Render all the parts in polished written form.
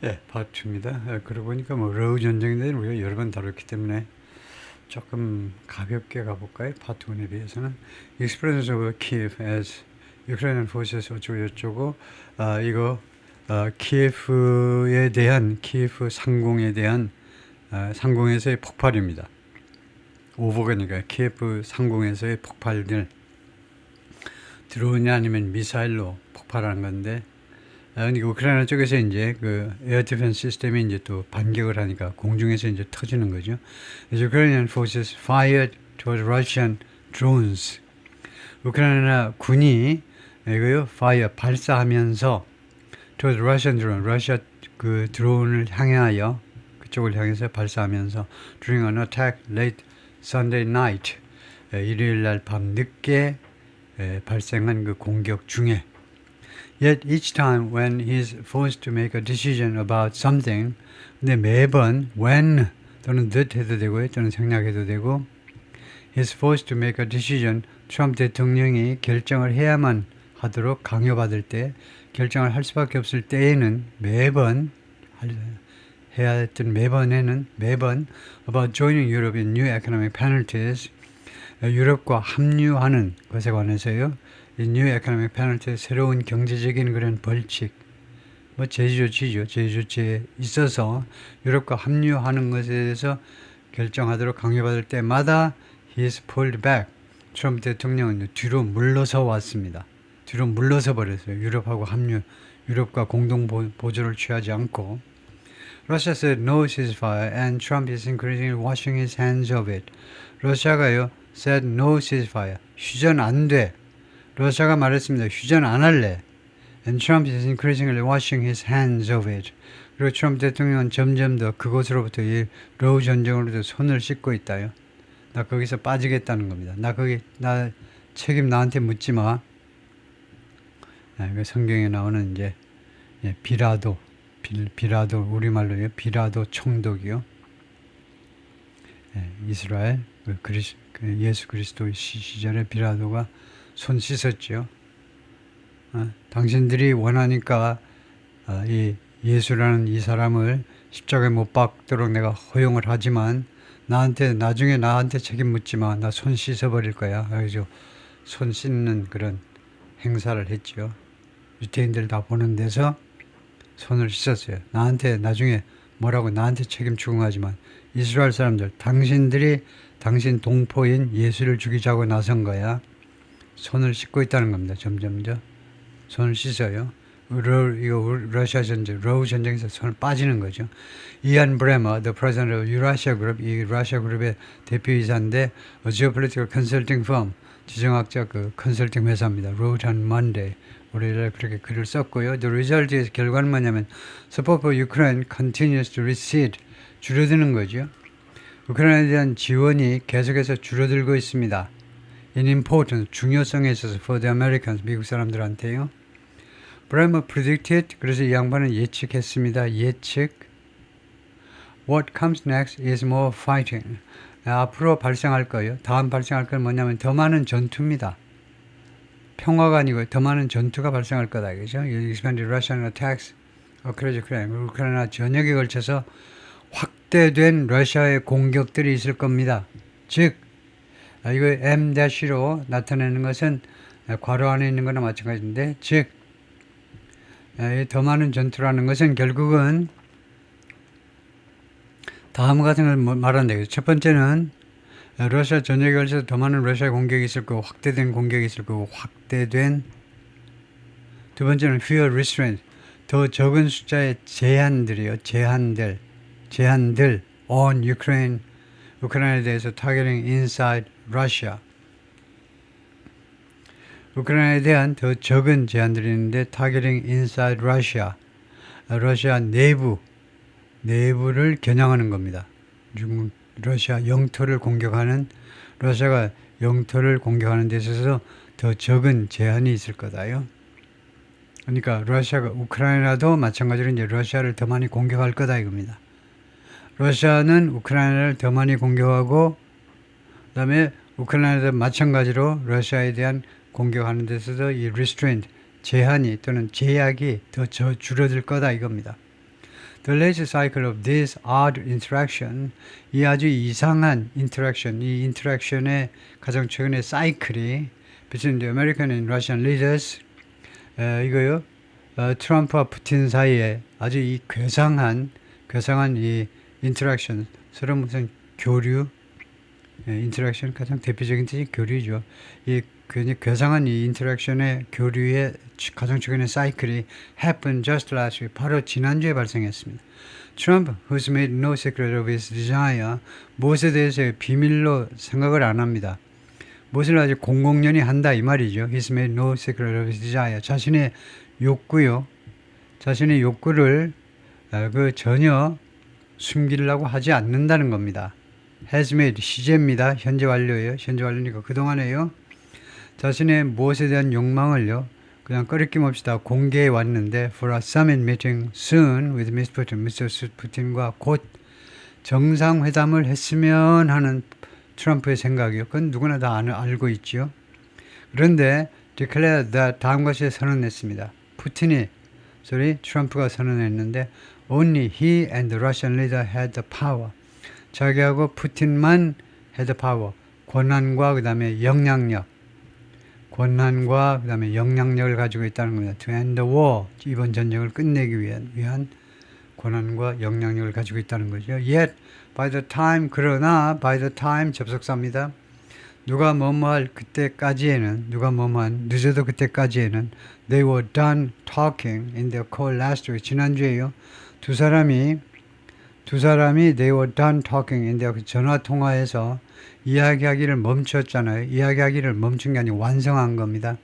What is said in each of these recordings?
예, 파트입니다. 그러고 보니까 뭐 러우 전쟁에 대해서 우리가 여러 번 다뤘기 때문에 조금 가볍게 가볼까요? 파트 1에 비해서는 Expressions of Kiev as Ukrainian forces 어쩌고 저쩌고 이거 키예프에 대한 키예프 상공에 대한 상공에서의 폭발입니다. 오버가니까 키예프 상공에서의 폭발들 드론이 아니면 미사일로 폭발하는 건데 그러니까 우크라이나 쪽에서 이제 그 에어 디펜스 시스템이 이제 또 반격을 하니까 공중에서 이제 터지는 거죠. 그래서 Ukrainian forces fired towards Russian drones. 우크라이나 군이 이거요, fire 발사하면서 towards Russian drone, 러시아 그 드론을 향하여 그쪽을 향해서 발사하면서 during an attack late Sunday night, 일요일 날 밤 늦게 발생한 그 공격 중에 Yet each time when he's forced to make a decision about something, 근데 매번 when 또는 that 해도 되고요, 또는 생략해도 되고, he's forced to make a decision, 트럼프 대통령이 결정을 해야만 하도록 강요받을 때, 결정을 할 수밖에 없을 때에는 매번 해야 했던 매번 about joining Europe in new economic penalties, 유럽과 합류하는 것에 관해서요. 이 뉴 에코노믹 페널티 새로운 경제적인 그런 벌칙, 뭐 제조치에 있어서 유럽과 합류하는 것에 대해서 결정하도록 강요받을 때마다 he's pulled back. 트럼프 대통령은 뒤로 물러서 왔습니다. 뒤로 물러서 버렸어요. 유럽과 공동 보조를 취하지 않고. Russia said no ceasefire and Trump is increasingly washing his hands of it. 러시아가요, said no ceasefire. 휴전 안 돼. 러시아가 말했습니다. 휴전 안 할래. And Trump is increasingly washing his hands of it. 그리고 트럼프 대통령은 점점 더 그곳으로부터 이 러우 전쟁으로부터 손을 씻고 있다요. 나 거기서 빠지겠다는 겁니다. 나 책임 나한테 묻지 마. 그 성경에 나오는 이제 비라도 우리말로요. 비라도 총독이요. 이스라엘 예수 그리스도 시절에 비라도가 손 씻었죠. 당신들이 원하니까 이 예수라는 이 사람을 십자가에 못 박도록 내가 허용을 하지만 나중에 나한테 책임 묻지 마. 나 손 씻어버릴 거야. 그래서 손 씻는 그런 행사를 했죠. 유태인들 다 보는 데서 손을 씻었어요. 나한테 나중에 뭐라고 나한테 책임 추궁하지만 이스라엘 사람들 당신들이 당신 동포인 예수를 죽이자고 나선 거야. 손을 씻고 있다는 겁니다. 점점 손을 씻어요. 이거 러시아 전쟁, 러우 전쟁에서 손을 빠지는 거죠. 이안 브레머, the president of Eurasia Group, 이 러시아 그룹의 대표이사인데 a geopolitical consulting firm, 지정학자 그 컨설팅 회사입니다. wrote on Monday. 월요일에 그렇게 글을 썼고요. The result의 결과는 뭐냐면 support for Ukraine continues to recede, 줄어드는 거죠. 우크라이나에 대한 지원이 계속해서 줄어들고 있습니다. in importance, 중요성에 있어서 for the Americans, 미국 사람들한테요. Bremer predicted, 그래서 이 양반은 예측했습니다. What comes next is more fighting. 앞으로 발생할 거예요. 다음 발생할 건 뭐냐면 더 많은 전투입니다. 평화가 아니고 더 많은 전투가 발생할 거다. 그죠? Expanded Russian attacks. 우크라이나 전역에 걸쳐서 확대된 러시아의 공격들이 있을 겁니다. 즉, 이거 M-로 나타내는 것은 괄호 안에 있는 거나 마찬가지인데, 즉, 더 많은 전투라는 것은 결국은 다음과 같은 걸 말한다. 첫 번째는 러시아 전역에 걸쳐서 더 많은 러시아 공격이 있을 거고, 확대된 공격이 있을 거고, 두 번째는 fewer restraint, 더 적은 숫자의 제한들 on Ukraine, 우크라이나에 대해서 targeting inside Russia. 우크라이나에 대한 더 적은 제한들이 있는데 targeting inside Russia, 러시아 내부를 겨냥하는 겁니다. 러시아 영토를 공격하는, 러시아가 영토를 공격하는 데 있어서 더 적은 제한이 있을 거다요. 그러니까 우크라이나도 마찬가지로 이제 러시아를 더 많이 공격할 거다 이겁니다. 러시아는 우크라이나를 더 많이 공격하고, 그 다음에 우크라이나도 마찬가지로 러시아에 대한 공격하는 데 있어서 이 restraint, 제한이 또는 제약이 더 줄어들 거다 이겁니다. The latest cycle of this odd interaction, 이 아주 이상한 interaction, 이 interaction의 가장 최근의 사이클이 between the American and Russian leaders, 이거요, 트럼프와 푸틴 사이에 아주 이 괴상한 이 interaction, 서로 무슨 교류, interaction 가장 대표적인 뜻이 교류죠. 이 굉장히 괴상한 이 인터랙션의 교류의 가장 최근의 사이클이 happened just last week. 바로 지난주에 발생했습니다. Trump, who's made no secret of his desire, 무엇에 대해서 비밀로 생각을 안 합니다. 무엇을 아주 공공연히 한다 이 말이죠. He's made no secret of his desire. 자신의 욕구를 전혀 숨기려고 하지 않는다는 겁니다. has made 시제입니다. 현재 완료예요. 현재 완료니까 그동안에요. 자신의 무엇에 대한 욕망을요, 그냥 꺼리낌 없이 다 공개해 왔는데, for a summit meeting soon with Mr. Putin, Mr. 푸틴과 곧 정상회담을 했으면 하는 트럼프의 생각이요. 그건 누구나 다 알고 있지요. 그런데 declared that 다음과 같이 선언했습니다. 트럼프가 선언했는데, only he and the Russian leader had the power. 자기하고 푸틴만 had the power. 권한과 그 다음에 영향력을 가지고 있다는 겁니다. To end the war, 이번 전쟁을 끝내기 위한 권한과 영향력을 가지고 있다는 거죠. Yet, 그러나 by the time 접속사입니다. 누가 뭐뭐할 그때까지에는, 늦어도 그때까지에는 they were done talking in their call last week. 지난주에요. 두 사람이 they were done talking in their 전화 통화에서 이야기하기를 멈췄잖아요. 이야기하기를 멈춘 게 아니고 완성한 겁니다.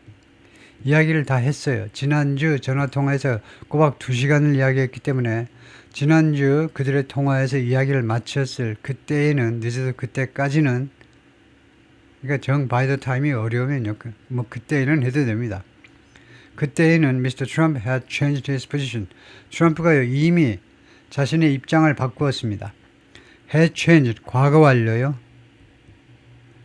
이야기를 다 했어요. 지난주 전화 통화에서 꼬박 2시간을 이야기했기 때문에 지난주 그들의 통화에서 이야기를 마쳤을 그때에는, 늦어도 그때까지는, 그러니까 by the time이 어려우면요, 그때에는 해도 됩니다. 그때에는 Mr. Trump had changed his position. 트럼프가요, 이미 자신의 입장을 바꾸었습니다. had changed, 과거 완료요.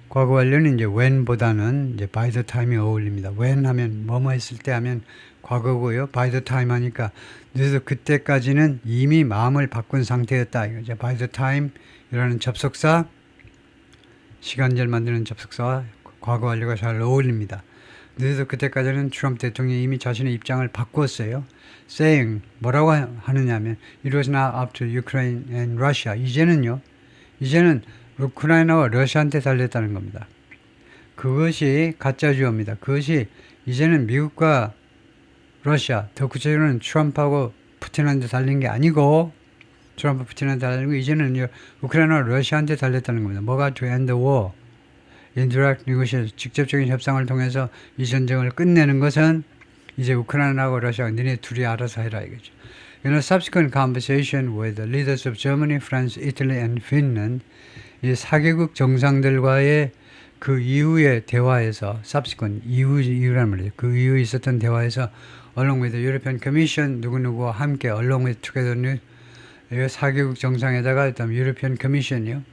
과거 완료는 이제 when보다는 이제 by the time이 어울립니다. when 하면 뭐뭐 했을 때 하면 과거고요. by the time 하니까 그래서 그때까지는 이미 마음을 바꾼 상태였다. 이거죠. by the time이라는 접속사, 시간절 만드는 접속사와 과거 완료가 잘 어울립니다. 그래서 그때까지는 트럼프 대통령이 이미 자신의 입장을 바꿨어요. saying, 뭐라고 하느냐면 it was now up to Ukraine and Russia. 이제는 우크라이나와 러시아한테 달렸다는 겁니다. 그것이 가짜 주어입니다. 그것이 이제는 미국과 러시아, 더 구체적으로는 트럼프하고 푸틴한테 달린 게 아니고, 트럼프 푸틴한테 달린 거 이제는 우크라이나와 러시아한테 달렸다는 겁니다. 뭐가 to end the war, indirect negotiation, 직접적인 협상을 통해서 이 전쟁을 끝내는 것은 이제 우크라이나하고 러시아, 너네 둘이 알아서 해라 이거죠. In a subsequent conversation with the leaders of Germany, France, Italy and Finland, 이 4개국 정상들과의 그 이후의 대화에서, subsequent, 이후란 말이죠. 그 이후에 있었던 대화에서 along with the European Commission, 누구누구와 함께 along with together, 4개국 정상에다가 그다음에 European Commission이요.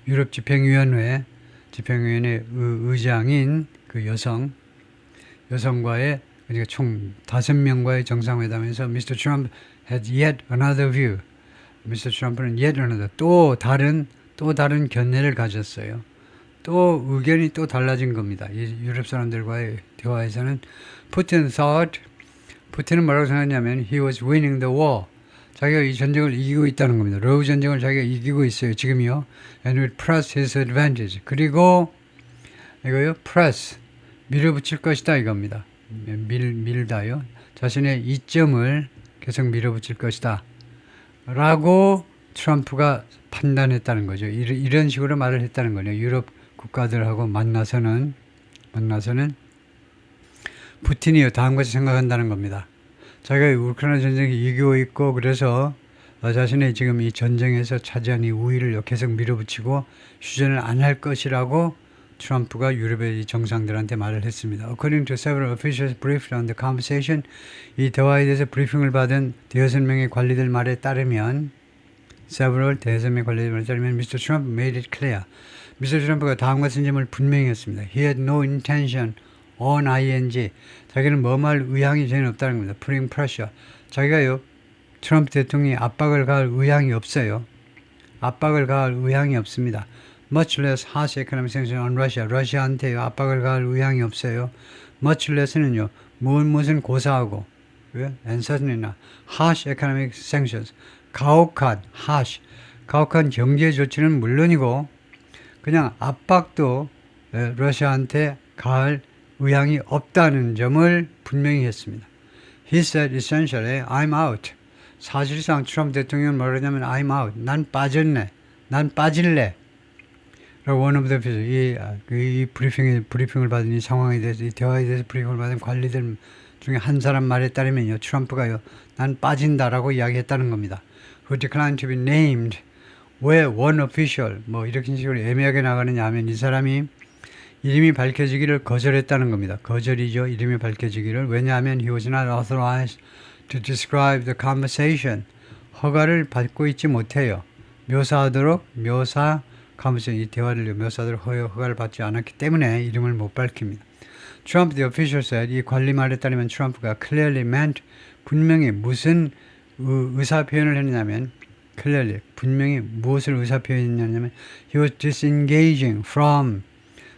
유럽 집행위원회 의장인 그 여성과의, 그러니까 총 5명과의 정상회담에서 Mr. Trump had yet another view. Mr. Trump는 yet another, 또 다른 견해를 가졌어요. 또 의견이 또 달라진 겁니다. 이 유럽 사람들과의 대화에서는 푸틴은 뭐라고 생각했냐면 he was winning the war. 자기가 이 전쟁을 이기고 있다는 겁니다. 러우 전쟁을 자기가 이기고 있어요. 지금이요. And would press his advantage. 그리고 이거요. press, 밀어붙일 것이다 이겁니다. 밀다요. 자신의 이점을 계속 밀어붙일 것이다. 라고 트럼프가 판단했다는 거죠. 이런 식으로 말을 했다는 거예요. 유럽 국가들하고 만나서는 푸틴이 다음같이 생각한다는 겁니다. 자기가 우크라이나 전쟁에 이기고 있고, 그래서 자신의 지금 이 전쟁에서 차지한 이 우위를 계속 밀어붙이고 휴전을 안 할 것이라고 트럼프가 유럽의 정상들한테 말을 했습니다. According to several officials briefed on the conversation, 이 대화에 대해서 브리핑을 받은 대여섯 명의 관리들 말에 따르면, 대여섯 명의 관리들 말에 따르면 Mr. Trump made it clear. Mr. 트럼프가 다음과 같은 점을 분명히 했습니다. He had no intention on ing. 자기는 뭐뭐 할 의향이 전혀 없다는 겁니다. Putting pressure. 자기가요, 트럼프 대통령이 압박을 가할 의향이 없어요. 압박을 가할 의향이 없습니다. Much less harsh economic sanctions on Russia. 러시아한테 압박을 가할 의향이 없어요. Much less는요. 무엇은 고사하고 and certainly나 harsh economic sanctions. 가혹한 harsh. 가혹한 경제 조치는 물론이고 그냥 압박도 러시아한테 가할 의향이 없다는 점을 분명히 했습니다. He said essentially, I'm out. 사실상 트럼프 대통령은 뭐라 그러냐면 I'm out. 난 빠졌네. 난 빠질래. one of the 이 브리핑을 받은 이 상황에 대해서 이 대화에 대해서 브리핑을 받은 관리들 중에 한 사람 말에 따르면요. 트럼프가요. 난 빠진다라고 이야기했다는 겁니다. Who declined to be named. 왜 one official 뭐 이렇게 식으로 애매하게 나가느냐 하면 이 사람이 이름이 밝혀지기를 거절했다는 겁니다. 거절이죠. 이름이 밝혀지기를. 왜냐하면 he was not authorized to describe the conversation. 허가를 받고 있지 못해요. 이 대화를 묘사하도록 허가를 받지 않았기 때문에 이름을 못 밝힙니다. Trump, the official said, 이 관리 말에 따르면 트럼프가 clearly meant, 분명히 무슨 의사 표현을 했냐면 clearly, 분명히 무엇을 의사 표현했냐면 he was disengaging from,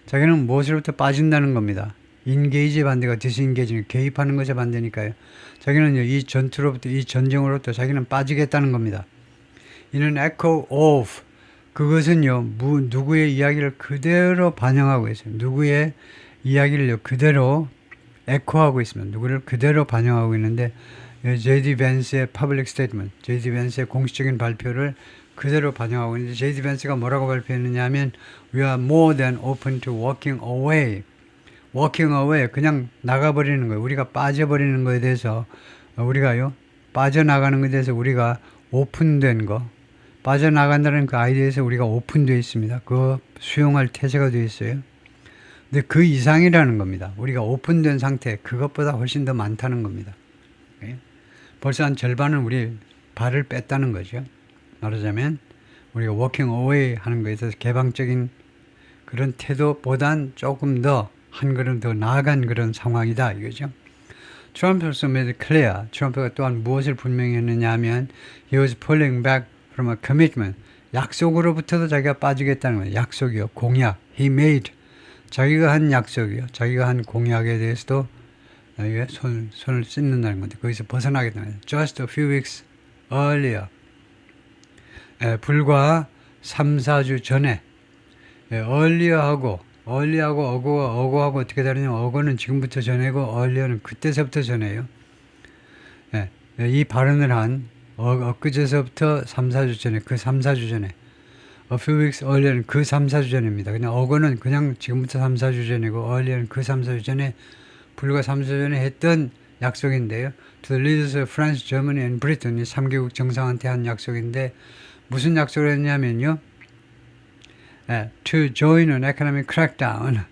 자기는 무엇으로부터 빠진다는 겁니다. engage의 반대가 disengaging, 개입하는 것의 반대니까요. 자기는 이 전투로부터, 이 전쟁으로부터 자기는 빠지겠다는 겁니다. 이는 echo of, 그것은요, 누구의 이야기를 그대로 반영하고 있어요. 누구의 이야기를 그대로 에코하고 있습니다. 누구를 그대로 반영하고 있는데, J.D. 벤스의 public statement, J.D. 벤스의 공식적인 발표를 그대로 반영하고 있는데, J.D. 벤스가 뭐라고 발표했느냐 하면, We are more than open to walking away. walking away, 그냥 나가버리는 거예요. 우리가 빠져버리는 거에 대해서, 우리가요, 빠져나가는 것에 대해서 우리가 오픈된 거, 빠져나간다는 그 아이디어에서 우리가 오픈되어 있습니다. 그거 수용할 태세가 되어 있어요. 근데 그 이상이라는 겁니다. 우리가 오픈된 상태, 그것보다 훨씬 더 많다는 겁니다. 벌써 한 절반은 우리 발을 뺐다는 거죠. 말하자면 우리가 walking away 하는 것에 있어서 개방적인 그런 태도보단 조금 더 한 걸음 더 나아간 그런 상황이다 이거죠. 트럼프로서 made it clear. 트럼프가 또한 무엇을 분명히 했느냐 하면 he was pulling back from a commitment. 약속으로부터도 자기가 빠지겠다는 거예요. 약속이요. 공약. He made. 자기가 한 약속이요. 자기가 한 공약에 대해서도 손을 씻는다는 건데 거기서 벗어나겠다는 거예요. Just a few weeks earlier. 불과 3, 4주 전에 earlier하고 어고하고 어떻게 다르냐면 어고는 지금부터 전이고 earlier는 그때서부터 전이에요. 이 발언을 한 엊그제서부터 3, 4주 전에, 그 3, 4주 전에, a few weeks earlier는 그 3, 4주 전입니다. 그냥 어거는 그냥 지금부터 3, 4주 전이고, earlier는 그 3, 4주 전에, 불과 3, 4주 전에 했던 약속인데요. To the leaders of France, Germany and Britain, 이 3개국 정상한테 한 약속인데, 무슨 약속을 했냐면요. To join an economic crackdown,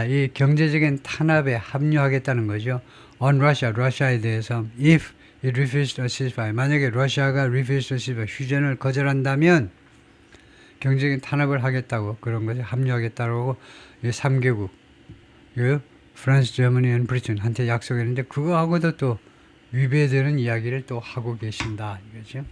이 경제적인 탄압에 합류하겠다는 거죠. On Russia, 러시아에 대해서, if it refused a ceasefire. 만약에 러시아가 refused a ceasefire, 휴전을 거절한다면 경제적인 탄압을 하겠다고 그런 거죠. 합류하겠다고 이 3개국, 프랑스, 저머니, 앤 브리튼 한테 약속했는데 그거하고도 또 위배되는 이야기를 또 하고 계신다 이거죠.